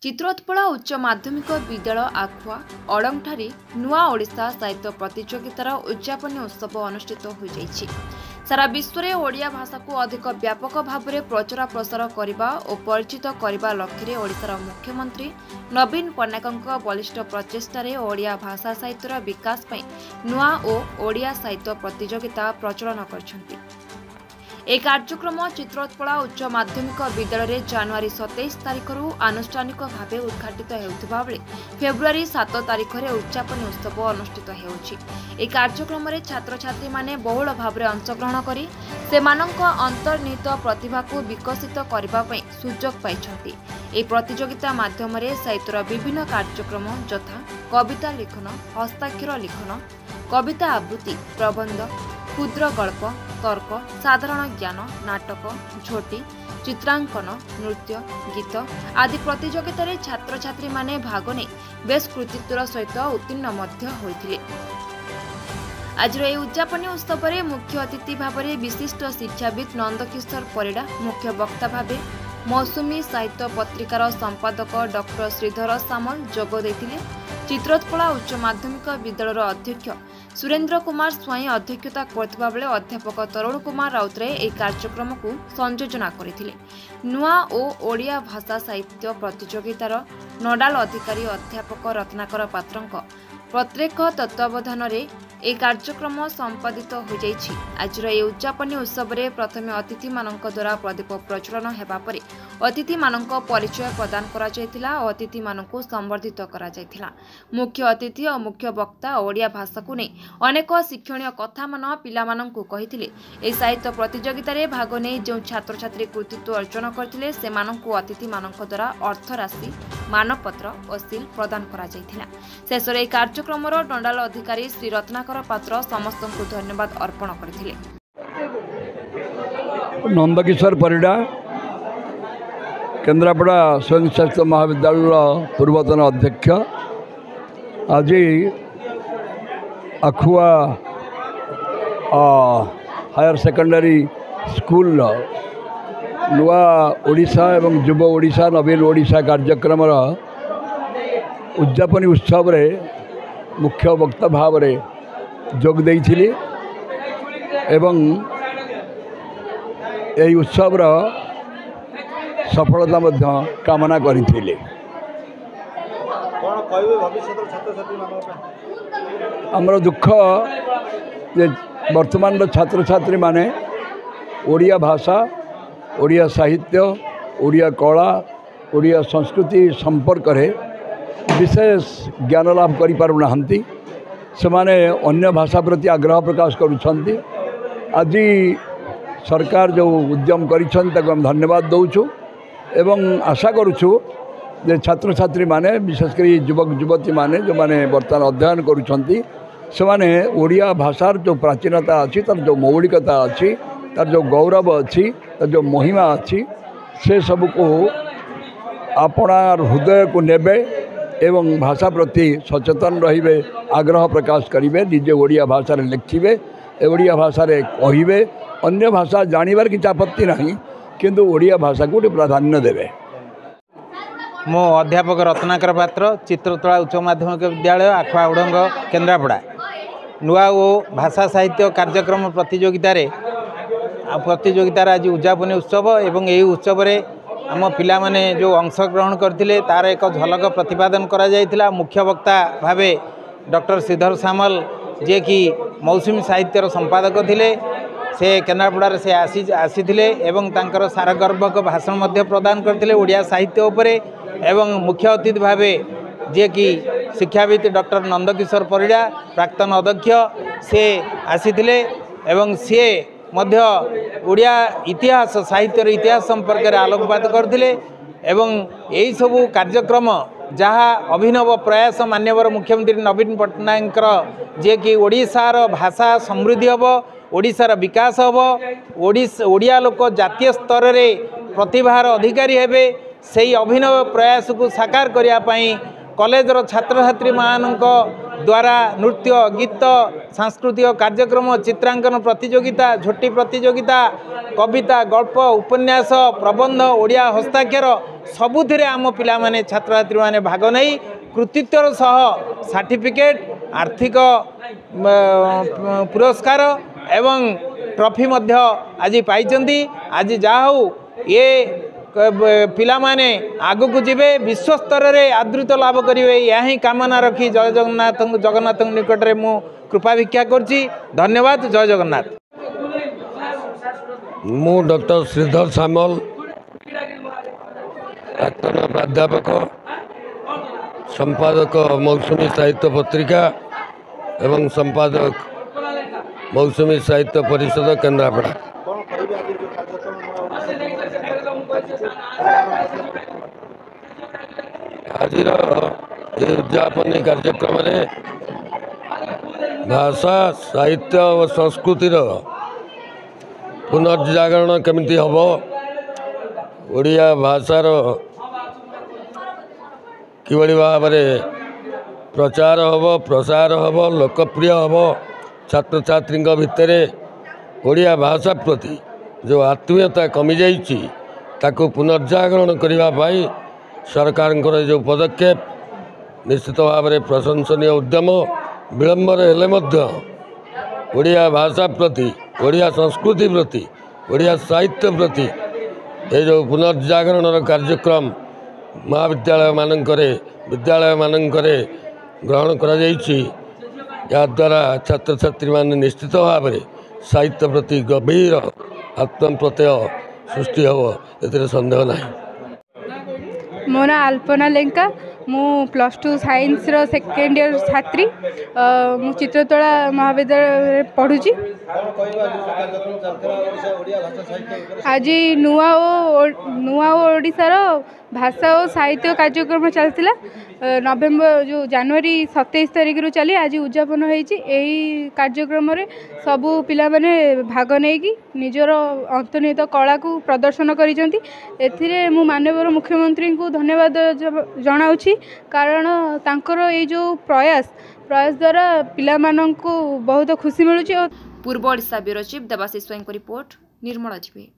चित्रोत्पल उच्च माध्यमिक विद्यालय आखुआ अड़ंगठारे नुआ ओडिशा साहित्य प्रतियोगितार उद्यापनी उत्सव अनुष्ठित हो जाइछि। सारा विश्व में ओडिया भाषा को अधिक व्यापक भाव में प्रचार प्रसार करने और परिचित करने लक्ष्य ओडिशार मुख्यमंत्री नवीन पट्टनायक बलिष्ठ प्रचेष्टार ओडिया भाषा साहित्यर विकास नुआ और ओडिया साहित्य प्रतियोगिता प्रचलन कर एक कार्यक्रम चित्रोत्पल उच्च माध्यमिक विद्यालय जनवरी 27 तारिख आनुष्ठानिक भाव उद्घाटित होता बेले फेब्रुआरी 7 तारिख में उद्यापनी उत्सव अनुष्ठित हो कार्यक्रम छात्र छात्री माने बहुल भाव में अंशग्रहण कर अंतर्निहित प्रतिभा को विकसित करने सुजोग पाई। प्रतियोगिता माध्यम साहित्यर विभिन्न कार्यक्रम यथा कविता लिखन, हस्ताक्षर लिखन, कविता आवृत्ति, प्रबंध, क्षुद्र गल्प, तर्क, साधारण ज्ञान, नाटक, झोटी, चित्रांकन, नृत्य, गीत आदि प्रतियोगितार छात्र छात्री माने भाग नहीं बेस कृतित्वर सहित उत्तीर्ण होइथिले। आज उद्यापनी उत्सव में मुख्य अतिथि भाव में विशिष्ट शिक्षाविद नंदकिशोर परिडा, मुख्य वक्ता भाव मौसुमी साहित्य पत्रिकार संपादक डॉक्टर श्रीधर सामल जोग देथिले। चित्रोत्पल उच्च माध्यमिक विद्यालयर अध्यक्ष सुरेन्द्र कुमार स्वाई अध्यक्षता करथिबा बेले अध्यापक तरुण कुमार राउतराय एक कार्यक्रम को संयोजना करथिले। नुआ और ओडिया भाषा साहित्य प्रतियोगितार नोडाल अधिकारी अध्यापक रत्नाकर पात्रंक प्रत्येक तत्वावधान एक कार्यक्रम संपादित हो जाइछि। आज उद्यापनी उत्सव में प्रथम अतिथि मानक द्वारा प्रदीप प्रज्वलन हेबा परे अतिथि मानक परिचय प्रदान करा जायतिला और अतिथि मानक संबर्धित करा जायतिला। मुख्य अतिथि और मुख्य वक्ता ओडिया भाषा को नहीं अनेक शिक्षणीय कथा मान पिला माननकु कहिथिले। ए साहित्य प्रतियोगिता रे भाग नै जो छात्र छात्री कृतित्व अर्जन करथिले से माननकु अतिथि मानक द्वारा अर्थ राशि, मानपत्र और सील प्रदान करा जायतिला। शेषरे ए कार्यक्रम रो दंडाल अधिकारी श्री रत्नाकर पात्र समस्त को धन्यवाद अर्पण करथिले। नंदकिशोर परिडा केन्द्रापड़ा स्वयं शासित महाविद्यालय पूर्वतन अध्यक्ष आज आखुआ हायर सेकेंडरी स्कूल नुआ ओडिशा एवं युव ओडिशा नवीन ओडिशा कार्यक्रम उद्यापनी उत्सव रे मुख्य वक्ता भाव रे जोग देइथिली एवं यही उत्सव सफलता मध्य कामना करिथिले। आमर दुख जे वर्तमान छात्र छात्री माने ओडिया भाषा, ओडिया साहित्य, ओडिया कला, ओडिया संस्कृति संपर्क रे विशेष ज्ञान लाभ करि पारु नाहंती। सेमाने अन्य भाषा प्रति आग्रह प्रकाश करुछंती। आज सरकार जो उद्यम करिछन ताको हम धन्यवाद दउछु एवं आशा करुछु जे छात्र छात्री माने विशेषकर युवक युवती माने जो माने वर्तमान अध्ययन करुछंती से माने ओडिया भाषार जो प्राचीनता अच्छी, तार जो मौलिकता अच्छी, तार जो गौरव अच्छी, तार जो महिमा अच्छी, से सब को आपणार हृदय को नेबे एवं भाषा प्रति सचेतन रहिबे, आग्रह प्रकाश करिवे, निजे ओडिया भाषा लिखिबे, ओडिया भाषा कहिबे। अन्य भाषा जानिबार किछ आपत्ति नहीं, किंतु ओडिया भाषा को प्राधान्य देवे। मो अध्यापक रत्नाकर पात्र चित्रोत्पल उच्च माध्यमिक विद्यालय आखुआ उड़ंग केन्द्रापड़ा नुआ और भाषा साहित्य कार्यक्रम प्रतियोगितार आज उद्यापनी उत्सव एवं यही उत्सव रे आम पिला माने जो अंशग्रहण करथिले तार एक झलक प्रतिपादन करा जायतिला। मुख्य वक्ता भावे डॉक्टर श्रीधर सामल जे कि मौसुमी साहित्यर संपादक थिले, से केन्द्रापड़ा से आसीथिले एवं तांकर सारगर्भक भाषण मध्य प्रदान करथिले ओडिया साहित्य उपरे। एवं मुख्य अतिथि भावे जे कि शिक्षाविद डॉक्टर नंदकिशोर परिडा प्राक्तन अध्यक्ष से आसीथिले एवं सी मध्य ओडिया इतिहास साहित्यर इतिहास संपर्क में आलोकपात करथिले। एवं यही सबू कार्यक्रम जहाँ अभिनव प्रयास माननीय मुख्यमंत्री नवीन पट्टनायक जे कि ओडिशार भाषा समृद्धि हम, ओडिशार विकास हम, ओडिया लोक जातीय स्तर रे प्रतिभार अधिकारी हेबे, से अभिनव प्रयास को साकार करने कॉलेजर छात्र छात्री मानक द्वारा नृत्य गीत सांस्कृतिक कार्यक्रम चित्रांकन प्रतियोगिता झोटी प्रतियोगिता कविता गल्प उपन्यास प्रबंध ओडिया हस्ताक्षर सबुथिरे आम पिला माने छात्र छात्री माने भाग नहीं कृतित्वर सह सर्टिफिकेट आर्थिक पुरस्कार एवं ट्रॉफी मध्य आज पाइचंदी। आज जाहु ये पिला माने आगु को जीवे विश्व स्तर रे आदृत लाभ करिवे यही कामना रखी जय जगन्नाथ निकट रे मु कृपा भिक्षा करछि। धन्यवाद। जय जगन्नाथ। मु डॉक्टर श्रीधर सामल प्राक्तन प्राध्यापक संपादक मौसुमी साहित्य पत्रिका एवं संपादक मौसुमी साहित्य परिषद केन्द्रापड़ा। आज उद्यापनी कार्यक्रम भाषा साहित्य और संस्कृतिर पुनर्जागरण केमिति हम ओडिया भाषार किभली भाव प्रचार हम प्रसार हम लोकप्रिय हम छात्र छात्री भितर ओडिया भाषा प्रति जो आत्मीयता कमी जाइछि ताकू पुनर्जागरण करने सरकार जो पदक्षेप निश्चित भाव में प्रशंसनीय उद्यम विलंबर हेले ओडिया भाषा प्रति ओडिया संस्कृति प्रति ओडिया साहित्य प्रति ये जो पुनर्जागरण कार्यक्रम महाविद्यालय विद्यालय ग्रहण करा द्वारा छात्र छात्री मान निश्चित भाव में साहित्य प्रति गभीर आत्मप्रत्यय सृष्टि हम ए सन्देह ना। मो ना अल्पना लेंका मु +2 साइंस रो सेकेंड ईयर छात्री मु चित्रतोला महाविद्यालय पढ़ुची। आज नुआ ओडिशार भाषा और साहित्य कार्यक्रम चलता नवेम्बर जो जनवरी 27 तारिख रु चली आज उद्यापन होती। कार्यक्रम रे सबू पिला माने भाग नहीं निजर अंतर्निहित कला को प्रदर्शन करिसेंती। एथिरे मु माननीय मुख्यमंत्री को धन्यवाद जनाउछि कारण तांकर ये जो प्रयास द्वारा पिला माननकु बहुत खुशी मिलुछि। पूर्व ओडिशा ब्यूरो चीफ देवाशीष स्वयं को रिपोर्ट निर्मल टीवी।